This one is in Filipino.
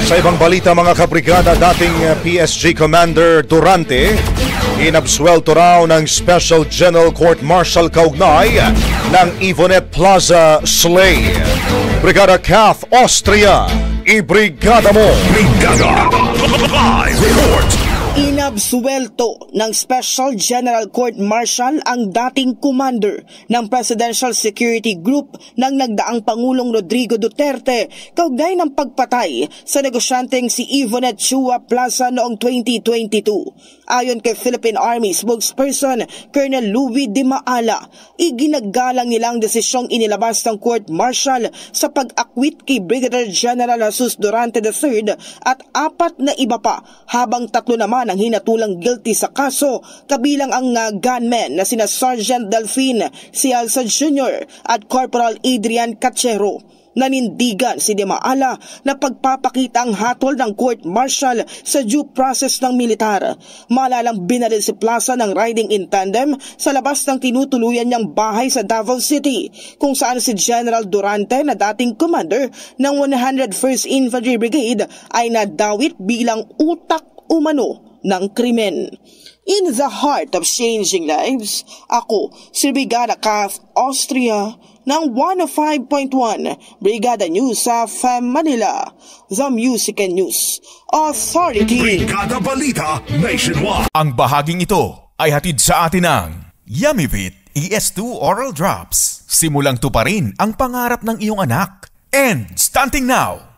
Sa ibang balita mga kabrigada, dating PSG Commander Durante inabsuelto raw ng Special General Court Martial kaugnay ng Evonet Plaza Slay. Brigada Kath Austria, ibrigada mo! Brigada Live Report! Inabsuelto ng Special General Court Martial ang dating commander ng Presidential Security Group ng nagdaang Pangulong Rodrigo Duterte kaugnay ng pagpatay sa negosyanteng si Evonet Chua Plaza noong 2022. Ayon kay Philippine Army spokesperson Colonel Louis Di Maala, iginagalang nilang desisyong inilabas ng Court Martial sa pag-akwit kay Brigadier General Jesus Durante III at 4 na iba pa, habang 3 naman ang hinatulang guilty sa kaso, kabilang ang gunmen na sina Sergeant Delphine Cialza Jr. at Corporal Adrian Cachero. Nanindigan si Di Maala na pagpapakita ang hatol ng court martial sa due process ng militar. Malalang binaril si Plaza ng riding in tandem sa labas ng tinutuluyan niyang bahay sa Davao City, kung saan si General Durante na dating commander ng 101st Infantry Brigade ay nadawit bilang utak umano ng krimen. In the heart of changing lives, ako si Brigada Kath Austria ng 105.1 Brigada News sa Manila, the Music and News Authority. Brigada Balita Nationwide. Ang bahaging ito ay hatid sa atin ng Yummy ES2 Oral Drops. Simulang tuparin ang pangarap ng iyong anak. And stunting now,